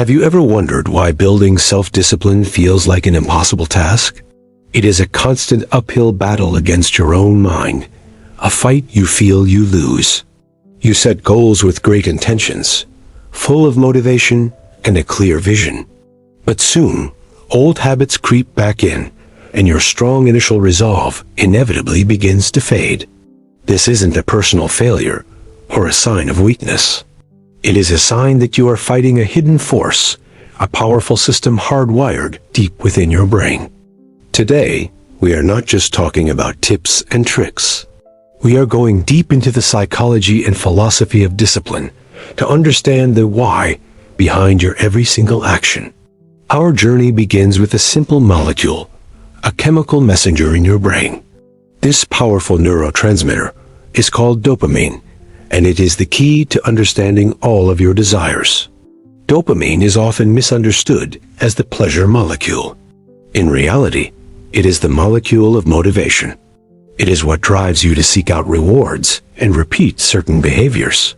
Have you ever wondered why building self-discipline feels like an impossible task? It is a constant uphill battle against your own mind, a fight you feel you lose. You set goals with great intentions, full of motivation and a clear vision. But soon, old habits creep back in, and your strong initial resolve inevitably begins to fade. This isn't a personal failure or a sign of weakness. It is a sign that you are fighting a hidden force, a powerful system hardwired deep within your brain. Today, we are not just talking about tips and tricks. We are going deep into the psychology and philosophy of discipline to understand the why behind your every single action. Our journey begins with a simple molecule, a chemical messenger in your brain. This powerful neurotransmitter is called dopamine, and it is the key to understanding all of your desires. Dopamine is often misunderstood as the pleasure molecule. In reality, it is the molecule of motivation. It is what drives you to seek out rewards and repeat certain behaviors.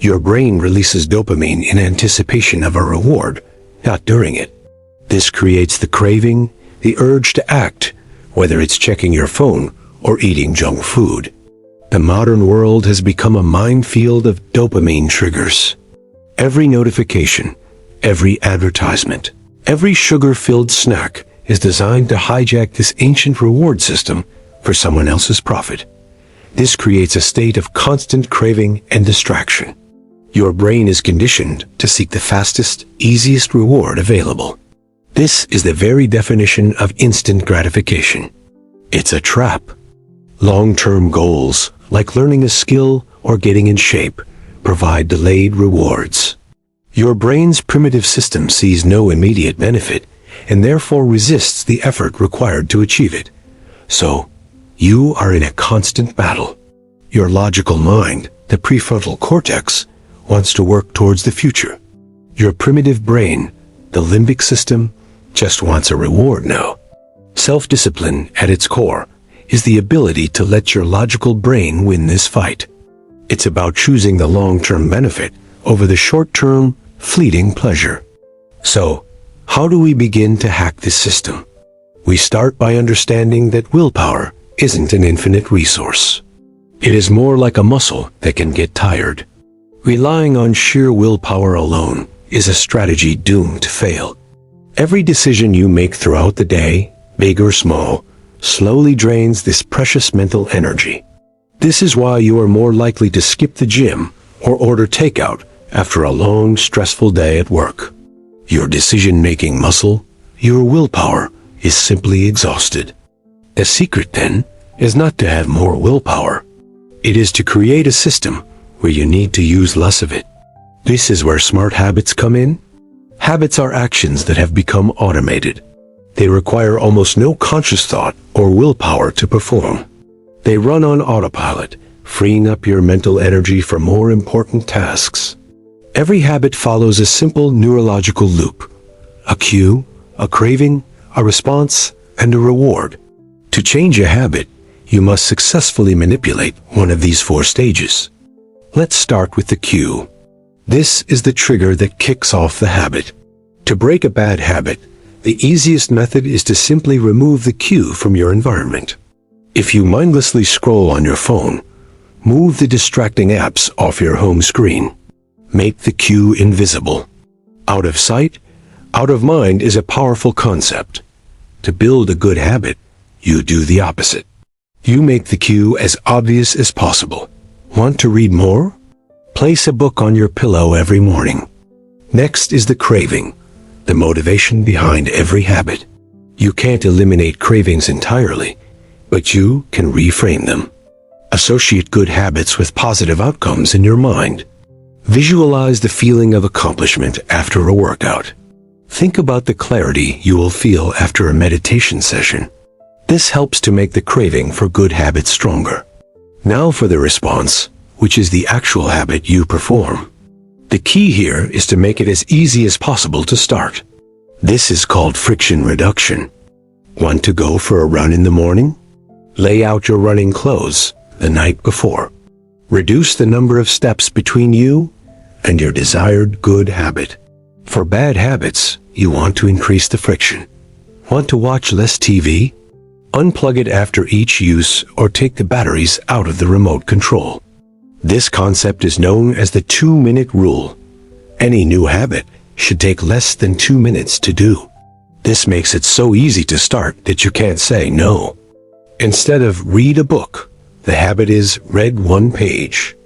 Your brain releases dopamine in anticipation of a reward, not during it. This creates the craving, the urge to act, whether it's checking your phone or eating junk food. The modern world has become a minefield of dopamine triggers. Every notification, every advertisement, every sugar-filled snack is designed to hijack this ancient reward system for someone else's profit. This creates a state of constant craving and distraction. Your brain is conditioned to seek the fastest, easiest reward available. This is the very definition of instant gratification. It's a trap. Long-term goals, like learning a skill or getting in shape, provide delayed rewards. Your brain's primitive system sees no immediate benefit and therefore resists the effort required to achieve it. So, you are in a constant battle. Your logical mind, the prefrontal cortex, wants to work towards the future. Your primitive brain, the limbic system, just wants a reward now. Self-discipline, at its core, is the ability to let your logical brain win this fight. It's about choosing the long-term benefit over the short-term, fleeting pleasure. So, how do we begin to hack this system? We start by understanding that willpower isn't an infinite resource. It is more like a muscle that can get tired. Relying on sheer willpower alone is a strategy doomed to fail. Every decision you make throughout the day, big or small, slowly drains this precious mental energy. This is why you are more likely to skip the gym or order takeout after a long, stressful day at work. Your decision-making muscle, your willpower, is simply exhausted. The secret, then, is not to have more willpower. It is to create a system where you need to use less of it. This is where smart habits come in. Habits are actions that have become automated. They require almost no conscious thought or willpower to perform. They run on autopilot, freeing up your mental energy for more important tasks. Every habit follows a simple neurological loop: a cue, a craving, a response, and a reward. To change a habit, you must successfully manipulate one of these 4 stages. Let's start with the cue. This is the trigger that kicks off the habit. To break a bad habit, the easiest method is to simply remove the cue from your environment. If you mindlessly scroll on your phone, move the distracting apps off your home screen. Make the cue invisible. Out of sight, out of mind is a powerful concept. To build a good habit, you do the opposite. You make the cue as obvious as possible. Want to read more? Place a book on your pillow every morning. Next is the craving, the motivation behind every habit. You can't eliminate cravings entirely, but you can reframe them. Associate good habits with positive outcomes in your mind. Visualize the feeling of accomplishment after a workout. Think about the clarity you will feel after a meditation session. This helps to make the craving for good habits stronger. Now for the response, which is the actual habit you perform. The key here is to make it as easy as possible to start. This is called friction reduction. Want to go for a run in the morning? Lay out your running clothes the night before. Reduce the number of steps between you and your desired good habit. For bad habits, you want to increase the friction. Want to watch less TV? Unplug it after each use or take the batteries out of the remote control. This concept is known as the 2-minute rule. Any new habit should take less than 2 minutes to do. This makes it so easy to start that you can't say no. Instead of read a book, the habit is read 1 page.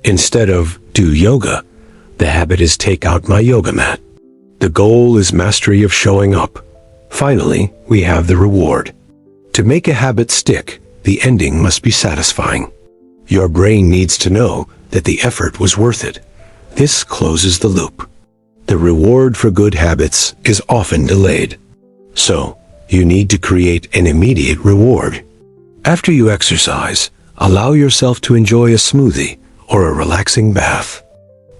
Instead of do yoga, the habit is take out my yoga mat. The goal is mastery of showing up. Finally, we have the reward. To make a habit stick, the ending must be satisfying. Your brain needs to know that the effort was worth it. This closes the loop. The reward for good habits is often delayed. So, you need to create an immediate reward. After you exercise, allow yourself to enjoy a smoothie or a relaxing bath.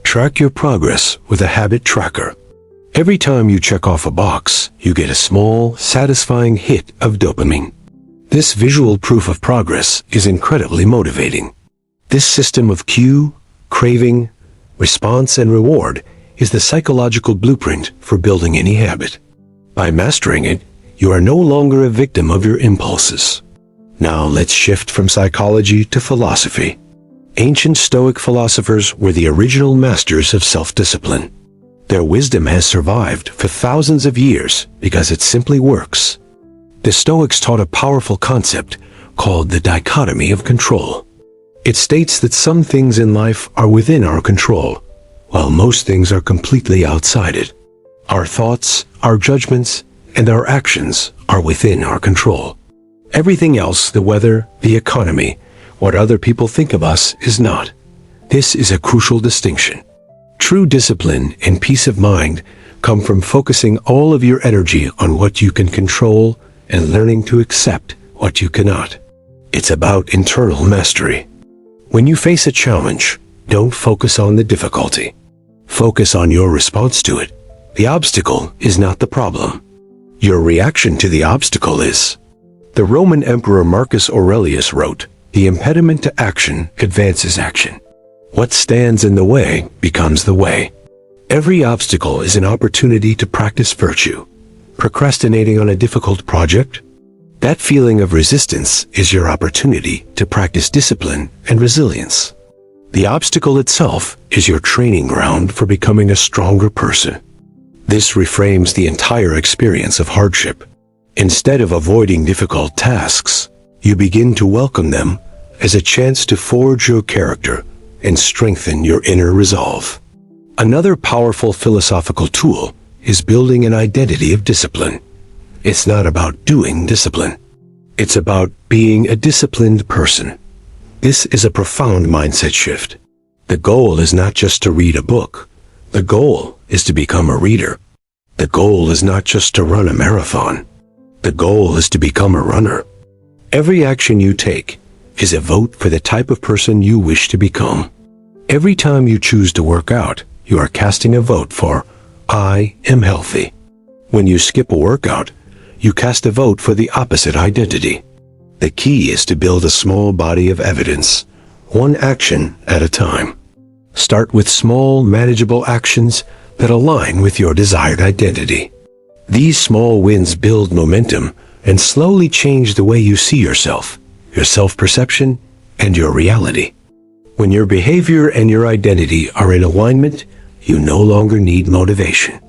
Track your progress with a habit tracker. Every time you check off a box, you get a small, satisfying hit of dopamine. This visual proof of progress is incredibly motivating. This system of cue, craving, response, and reward is the psychological blueprint for building any habit. By mastering it, you are no longer a victim of your impulses. Now let's shift from psychology to philosophy. Ancient Stoic philosophers were the original masters of self-discipline. Their wisdom has survived for thousands of years because it simply works. The Stoics taught a powerful concept called the dichotomy of control. It states that some things in life are within our control, while most things are completely outside it. Our thoughts, our judgments, and our actions are within our control. Everything else, the weather, the economy, what other people think of us, is not. This is a crucial distinction. True discipline and peace of mind come from focusing all of your energy on what you can control and learning to accept what you cannot. It's about internal mastery. When you face a challenge, don't focus on the difficulty. Focus on your response to it. The obstacle is not the problem. Your reaction to the obstacle is. The Roman Emperor Marcus Aurelius wrote, "The impediment to action advances action. What stands in the way becomes the way." Every obstacle is an opportunity to practice virtue. Procrastinating on a difficult project? That feeling of resistance is your opportunity to practice discipline and resilience. The obstacle itself is your training ground for becoming a stronger person. This reframes the entire experience of hardship. Instead of avoiding difficult tasks, you begin to welcome them as a chance to forge your character and strengthen your inner resolve. Another powerful philosophical tool is building an identity of discipline. It's not about doing discipline. It's about being a disciplined person. This is a profound mindset shift. The goal is not just to read a book. The goal is to become a reader. The goal is not just to run a marathon. The goal is to become a runner. Every action you take is a vote for the type of person you wish to become. Every time you choose to work out, you are casting a vote for I am healthy. When you skip a workout, you cast a vote for the opposite identity. The key is to build a small body of evidence, one action at a time. Start with small, manageable actions that align with your desired identity. These small wins build momentum and slowly change the way you see yourself, your self-perception, and your reality. When your behavior and your identity are in alignment, you no longer need motivation.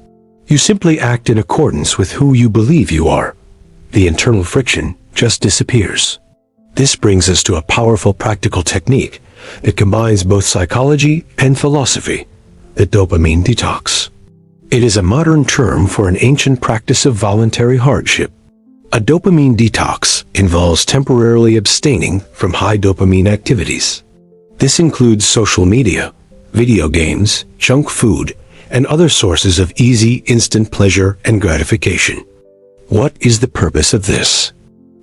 You simply act in accordance with who you believe you are. The internal friction just disappears. This brings us to a powerful practical technique that combines both psychology and philosophy, the dopamine detox. It is a modern term for an ancient practice of voluntary hardship. A dopamine detox involves temporarily abstaining from high dopamine activities. This includes social media, video games, junk food, and other sources of easy, instant pleasure and gratification. What is the purpose of this?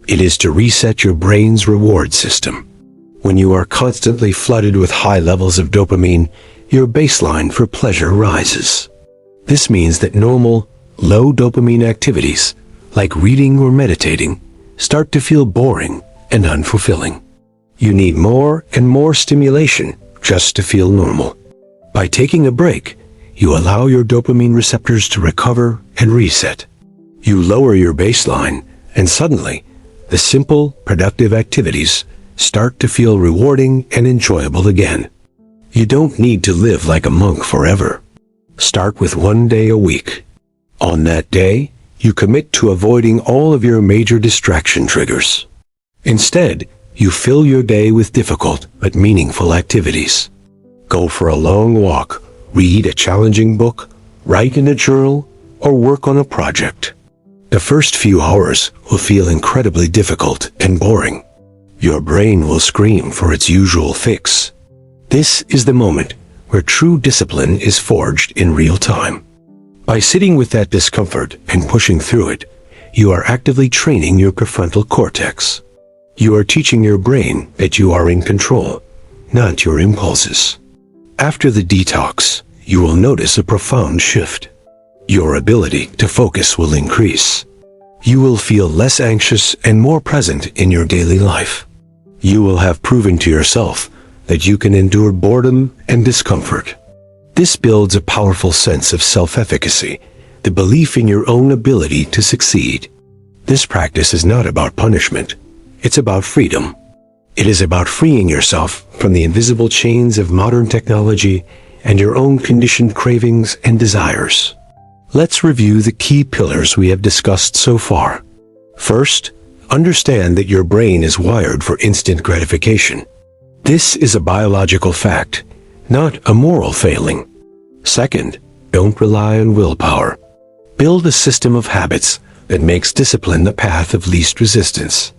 It is to reset your brain's reward system. When you are constantly flooded with high levels of dopamine, your baseline for pleasure rises. This means that normal, low dopamine activities, like reading or meditating, start to feel boring and unfulfilling. You need more and more stimulation just to feel normal. By taking a break, you allow your dopamine receptors to recover and reset. You lower your baseline, and suddenly, the simple, productive activities start to feel rewarding and enjoyable again. You don't need to live like a monk forever. Start with 1 day a week. On that day, you commit to avoiding all of your major distraction triggers. Instead, you fill your day with difficult but meaningful activities. Go for a long walk, read a challenging book, write in a journal, or work on a project. The first few hours will feel incredibly difficult and boring. Your brain will scream for its usual fix. This is the moment where true discipline is forged in real time. By sitting with that discomfort and pushing through it, you are actively training your prefrontal cortex. You are teaching your brain that you are in control, not your impulses. After the detox, you will notice a profound shift. Your ability to focus will increase. You will feel less anxious and more present in your daily life. You will have proven to yourself that you can endure boredom and discomfort. This builds a powerful sense of self-efficacy, the belief in your own ability to succeed. This practice is not about punishment. It's about freedom. It is about freeing yourself from the invisible chains of modern technology and your own conditioned cravings and desires. Let's review the key pillars we have discussed so far. First, understand that your brain is wired for instant gratification. This is a biological fact, not a moral failing. Second, don't rely on willpower. Build a system of habits that makes discipline the path of least resistance.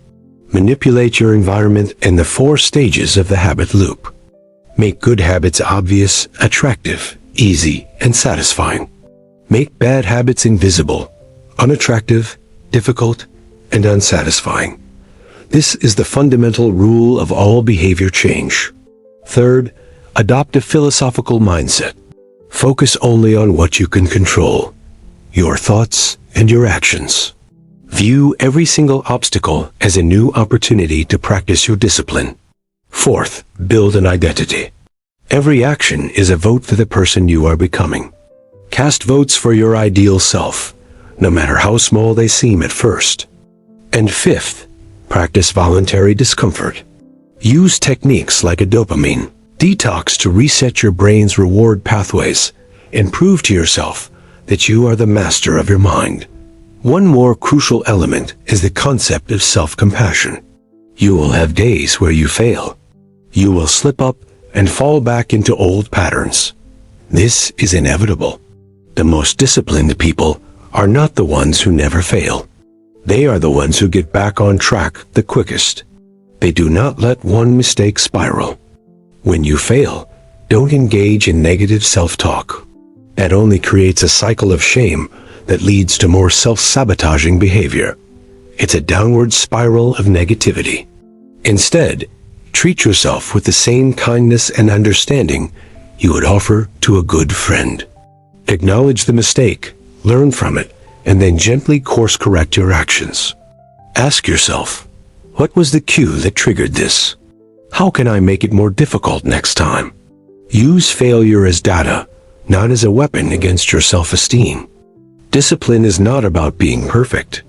Manipulate your environment in the 4 stages of the habit loop. Make good habits obvious, attractive, easy, and satisfying. Make bad habits invisible, unattractive, difficult, and unsatisfying. This is the fundamental rule of all behavior change. Third, adopt a philosophical mindset. Focus only on what you can control, your thoughts and your actions. View every single obstacle as a new opportunity to practice your discipline. Fourth, build an identity. Every action is a vote for the person you are becoming. Cast votes for your ideal self, no matter how small they seem at first. And fifth, practice voluntary discomfort. Use techniques like a dopamine detox to reset your brain's reward pathways and prove to yourself that you are the master of your mind. One more crucial element is the concept of self-compassion. You will have days where you fail. You will slip up and fall back into old patterns. This is inevitable. The most disciplined people are not the ones who never fail. They are the ones who get back on track the quickest. They do not let one mistake spiral. When you fail, don't engage in negative self-talk. That only creates a cycle of shame that leads to more self-sabotaging behavior. It's a downward spiral of negativity. Instead, treat yourself with the same kindness and understanding you would offer to a good friend. Acknowledge the mistake, learn from it, and then gently course-correct your actions. Ask yourself, what was the cue that triggered this? How can I make it more difficult next time? Use failure as data, not as a weapon against your self-esteem. Discipline is not about being perfect.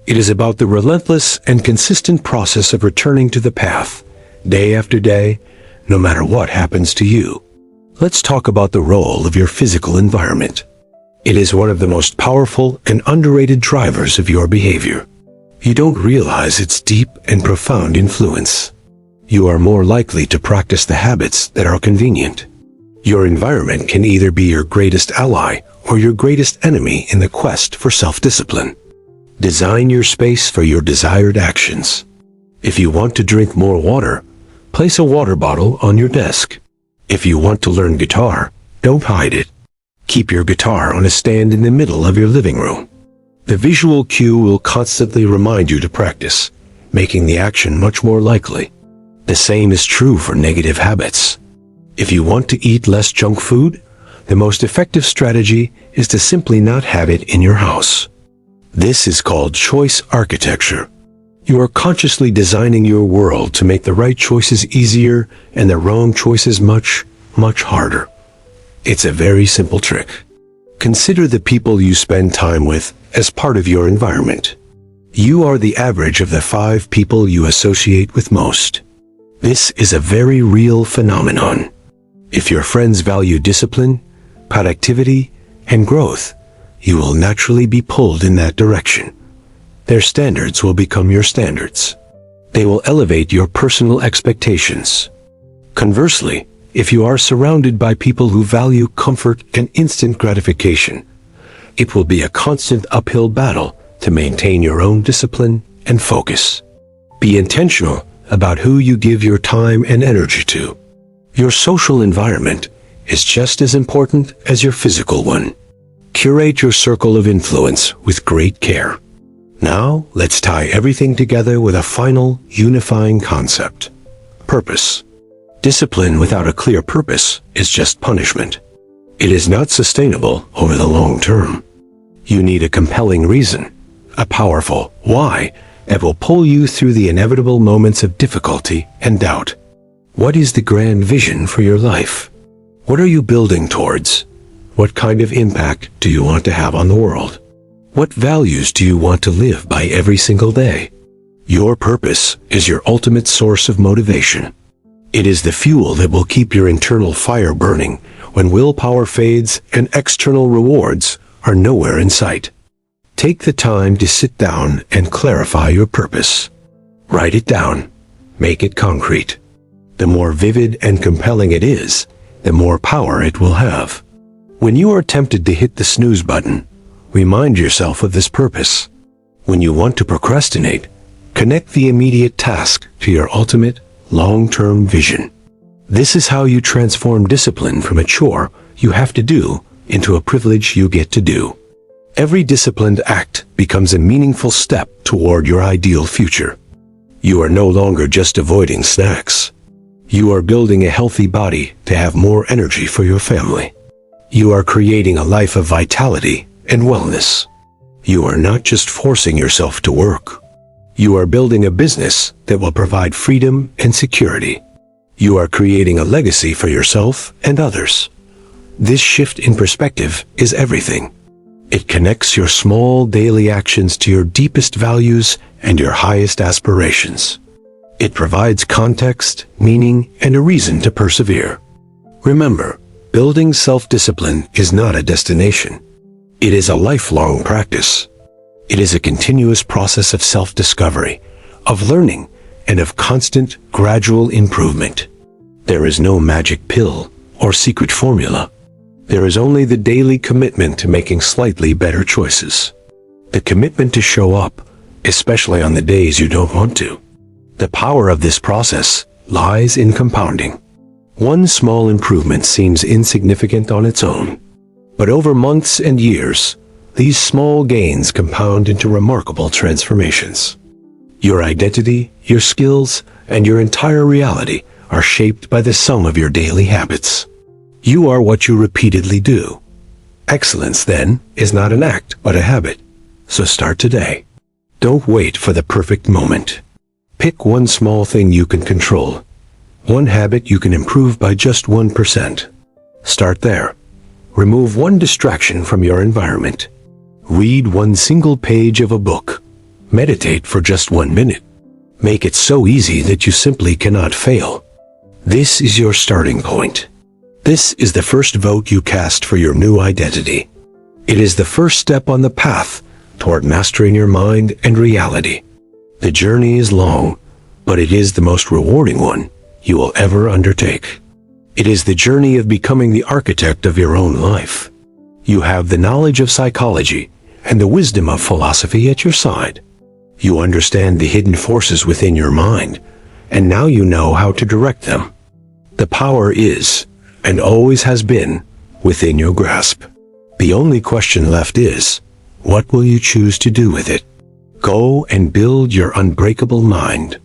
It is about the relentless and consistent process of returning to the path, day after day, no matter what happens to you. Let's talk about the role of your physical environment. It is one of the most powerful and underrated drivers of your behavior. You don't realize its deep and profound influence. You are more likely to practice the habits that are convenient. Your environment can either be your greatest ally or your greatest enemy in the quest for self-discipline. Design your space for your desired actions. If you want to drink more water, place a water bottle on your desk. If you want to learn guitar, don't hide it. Keep your guitar on a stand in the middle of your living room. The visual cue will constantly remind you to practice, making the action much more likely. The same is true for negative habits. If you want to eat less junk food, the most effective strategy is to simply not have it in your house. This is called choice architecture. You are consciously designing your world to make the right choices easier and the wrong choices much, much harder. It's a very simple trick. Consider the people you spend time with as part of your environment. You are the average of the 5 people you associate with most. This is a very real phenomenon. If your friends value discipline, productivity, and growth, you will naturally be pulled in that direction. Their standards will become your standards. They will elevate your personal expectations. Conversely, if you are surrounded by people who value comfort and instant gratification, it will be a constant uphill battle to maintain your own discipline and focus. Be intentional about who you give your time and energy to. Your social environment is just as important as your physical one. Curate your circle of influence with great care. Now, let's tie everything together with a final, unifying concept: purpose. Discipline without a clear purpose is just punishment. It is not sustainable over the long term. You need a compelling reason, a powerful why, that will pull you through the inevitable moments of difficulty and doubt. What is the grand vision for your life? What are you building towards? What kind of impact do you want to have on the world? What values do you want to live by every single day? Your purpose is your ultimate source of motivation. It is the fuel that will keep your internal fire burning when willpower fades and external rewards are nowhere in sight. Take the time to sit down and clarify your purpose. Write it down. Make it concrete. The more vivid and compelling it is, the more power it will have. When you are tempted to hit the snooze button, remind yourself of this purpose. When you want to procrastinate, connect the immediate task to your ultimate, long-term vision. This is how you transform discipline from a chore you have to do into a privilege you get to do. Every disciplined act becomes a meaningful step toward your ideal future. You are no longer just avoiding snacks. You are building a healthy body to have more energy for your family. You are creating a life of vitality and wellness. You are not just forcing yourself to work. You are building a business that will provide freedom and security. You are creating a legacy for yourself and others. This shift in perspective is everything. It connects your small daily actions to your deepest values and your highest aspirations. It provides context, meaning, and a reason to persevere. Remember, building self-discipline is not a destination. It is a lifelong practice. It is a continuous process of self-discovery, of learning, and of constant, gradual improvement. There is no magic pill or secret formula. There is only the daily commitment to making slightly better choices. The commitment to show up, especially on the days you don't want to. The power of this process lies in compounding. One small improvement seems insignificant on its own, but over months and years, these small gains compound into remarkable transformations. Your identity, your skills, and your entire reality are shaped by the sum of your daily habits. You are what you repeatedly do. Excellence, then, is not an act, but a habit. So start today. Don't wait for the perfect moment. Pick one small thing you can control. One habit you can improve by just 1%. Start there. Remove one distraction from your environment. Read one single page of a book. Meditate for just 1 minute. Make it so easy that you simply cannot fail. This is your starting point. This is the first vote you cast for your new identity. It is the first step on the path toward mastering your mind and reality. The journey is long, but it is the most rewarding one you will ever undertake. It is the journey of becoming the architect of your own life. You have the knowledge of psychology and the wisdom of philosophy at your side. You understand the hidden forces within your mind, and now you know how to direct them. The power is, and always has been, within your grasp. The only question left is, what will you choose to do with it? Go and build your unbreakable mind.